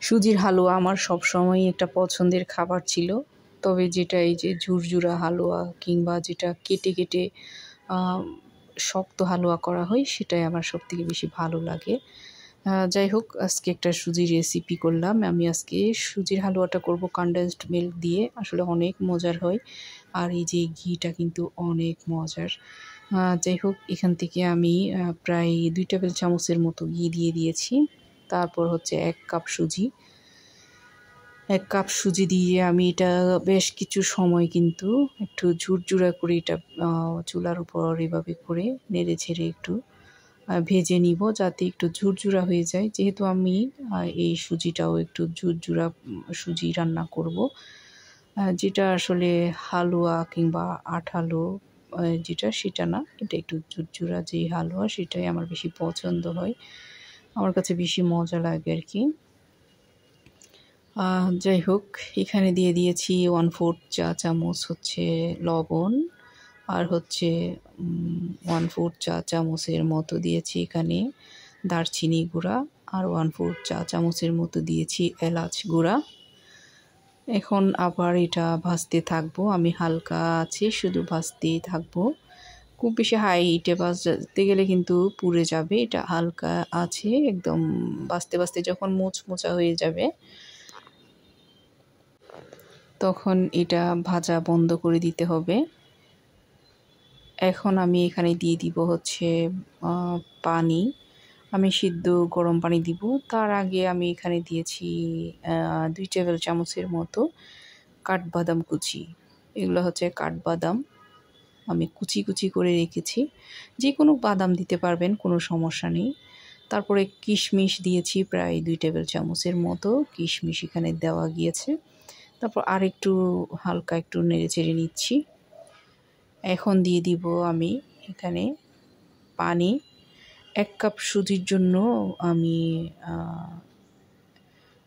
সুজির হালুয়া আমার সবসময়ই একটা পছন্দের খাবার ছিল। তবে যেটা এই যে ঝুরঝুরা হালুয়া কিংবা যেটা কেটে কেটে শক্ত হালুয়া করা হয় সেটাই আমার সবথেকে বেশি ভালো লাগে। যাই হোক, আজকে একটা সুজির রেসিপি করলাম। আমি আজকে সুজির হালুয়াটা করব কনডেন্সড মিল্ক দিয়ে। আসলে অনেক মজার হয়, আর এই যে ঘিটা কিন্তু অনেক মজার। যাই হোক, এখান থেকে আমি প্রায় 2 টেবিল চামচের মতো ঘি দিয়ে দিয়েছি। তারপর হচ্ছে 1 কাপ সুজি দিয়ে আমি এটা বেশ কিছু সময় কিন্তু একটু ঝুরঝুরা করে এটা চুলার উপর এভাবে করে নেড়ে ছেড়ে একটু ভেজে নিব, যাতে একটু ঝুরঝুরা হয়ে যায়। যেহেতু আমি এই সুজিটাও একটু ঝুরঝুরা সুজি রান্না করব, যেটা আসলে হালুয়া কিংবা আঠালো যেটা সেটা না, এটা একটু ঝুরঝুরা যেই হালুয়া সেটাই আমার বেশি পছন্দ হয়, আমার কাছে বেশি মজা লাগে আর কি। যাই হোক, এখানে দিয়ে দিয়েছি 1/4 চা চামচ হচ্ছে লবণ, আর হচ্ছে 1/4 চা চামচের মতো দিয়েছি এখানে দারচিনি গুঁড়া, আর 1/4 চা চামচের মতো দিয়েছি এলাচ গুঁড়া। এখন আবার এটা ভাজতে থাকবো। আমি হালকা আছে শুধু ভাজতেই থাকবো। খুব বেশি হাই হিটে ভাজতে গেলে কিন্তু পুড়ে যাবে। এটা হালকা আছে একদম ভাজতে ভাজতে যখন মুচমুচা হয়ে যাবে তখন এটা ভাজা বন্ধ করে দিতে হবে। এখন আমি এখানে দিয়ে দিব হচ্ছে পানি। আমি সিদ্ধ গরম পানি দিব। তার আগে আমি এখানে দিয়েছি 2 টেবিল চামচের মতো কাঠবাদাম কুচি। এগুলো হচ্ছে কাঠবাদাম, আমি কুচি কুচি করে রেখেছি। যে কোনো বাদাম দিতে পারবেন, কোনো সমস্যা নেই। তারপরে কিশমিশ দিয়েছি প্রায় 2 টেবিল চামচের মতো কিশমিশ এখানে দেওয়া গিয়েছে। তারপর আর একটু হালকা একটু নেড়ে চেড়ে নিচ্ছি। এখন দিয়ে দিব আমি এখানে পানি। 1 কাপ সুজির জন্য আমি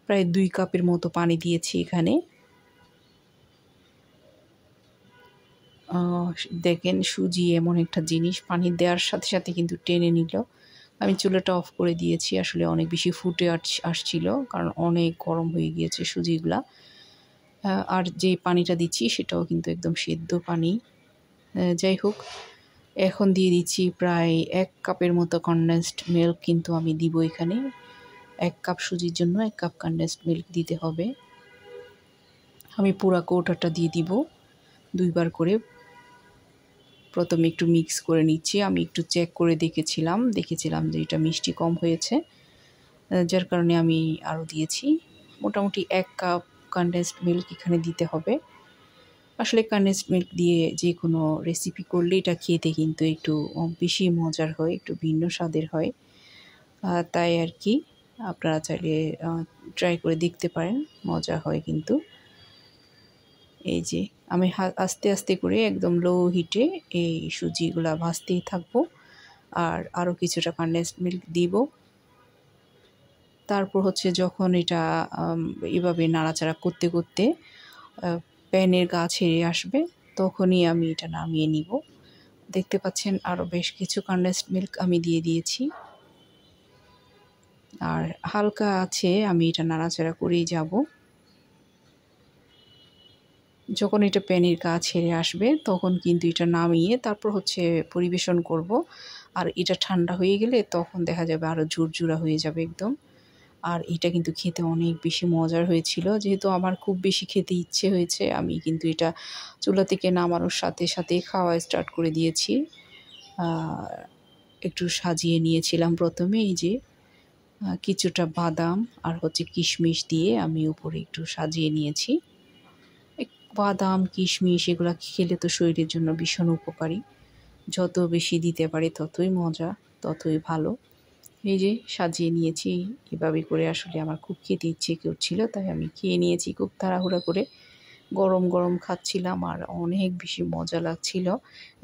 প্রায় 2 কাপের মতো পানি দিয়েছি এখানে। দেখেন, সুজি এমন একটা জিনিস, পানি দেওয়ার সাথে সাথে কিন্তু টেনে নিল। আমি চুলাটা অফ করে দিয়েছি, আসলে অনেক বেশি ফুটে আসছিল, কারণ অনেক গরম হয়ে গিয়েছে সুজিগুলা। আর যে পানিটা দিচ্ছি সেটাও কিন্তু একদম সেদ্ধ পানি। যাই হোক, এখন দিয়ে দিচ্ছি প্রায় 1 কাপের মতো কনডেন্সড মিল্ক কিন্তু আমি দিব এখানে। 1 কাপ সুজির জন্য 1 কাপ কনডেন্সড মিল্ক দিতে হবে। আমি পুরা কৌটাটা দিয়ে দিব। 2 বার করে প্রথমে একটু মিক্স করে নিচ্ছি। আমি একটু চেক করে দেখেছিলাম যে এটা মিষ্টি কম হয়েছে, যার কারণে আমি আরও দিয়েছি। মোটামুটি 1 কাপ কনডেন্সড মিল্ক এখানে দিতে হবে। আসলে কনডেন্সড মিল্ক দিয়ে যে কোনো রেসিপি করলে এটা খেতে কিন্তু একটু বেশি মজার হয়, একটু ভিন্ন স্বাদের হয়। তাই আর কি, আপনারা চাইলে ট্রাই করে দেখতে পারেন, মজা হয় কিন্তু। এই যে আমি আস্তে আস্তে করে একদম লো হিটে এই সুজিগুলা ভাজতেই থাকবো, আর আরও কিছুটা কনডেন্সড মিল্ক দিব। তারপর হচ্ছে যখন এটা এভাবে নাড়াচাড়া করতে করতে প্যানের গা ছেড়ে আসবে, তখনই আমি এটা নামিয়ে নিব। দেখতে পাচ্ছেন আরও বেশ কিছু কনডেন্সড মিল্ক আমি দিয়ে দিয়েছি, আর হালকা আছে আমি এটা নাড়াচাড়া করেই যাব। যখন এটা প্যানের গা ছেড়ে আসবে তখন কিন্তু এটা নামিয়ে তারপর হচ্ছে পরিবেশন করব। আর এটা ঠান্ডা হয়ে গেলে তখন দেখা যাবে আরও ঝুরঝুরা হয়ে যাবে একদম। আর এটা কিন্তু খেতে অনেক বেশি মজার হয়েছিল। যেহেতু আমার খুব বেশি খেতে ইচ্ছে হয়েছে, আমি কিন্তু এটা চুলা থেকে নামানোর সাথে সাথে খাওয়া স্টার্ট করে দিয়েছি। একটু সাজিয়ে নিয়েছিলাম প্রথমে, এই যে কিছুটা বাদাম আর হচ্ছে কিশমিশ দিয়ে আমি উপরে একটু সাজিয়ে নিয়েছি। বাদাম কিশমিশ এগুলো খেলে তো শরীরের জন্য ভীষণ উপকারী। যত বেশি দিতে পারি ততই মজা, ততই ভালো। এই যে সাজিয়ে নিয়েছি এভাবে করে। আসলে আমার খুব খেতে ইচ্ছে করছিল, তাই আমি খেয়ে নিয়েছি খুব তাড়াহুড়া করে। গরম গরম খাচ্ছিলাম আর অনেক বেশি মজা লাগছিল।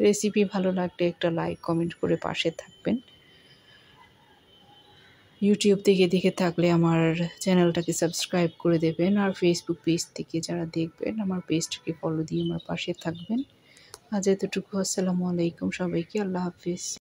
রেসিপি ভালো লাগলে একটা লাইক কমেন্ট করে পাশে থাকবেন। ইউটিউব থেকে দেখে থাকলে আমার চ্যানেলটাকে সাবস্ক্রাইব করে দেবেন, আর ফেসবুক পেজ থেকে যারা দেখবেন আমার পেজটাকে ফলো দিয়ে আমার পাশে থাকবেন। আজ এতটুকু। আসসালামু আলাইকুম সবাইকে, আল্লাহ হাফিজ।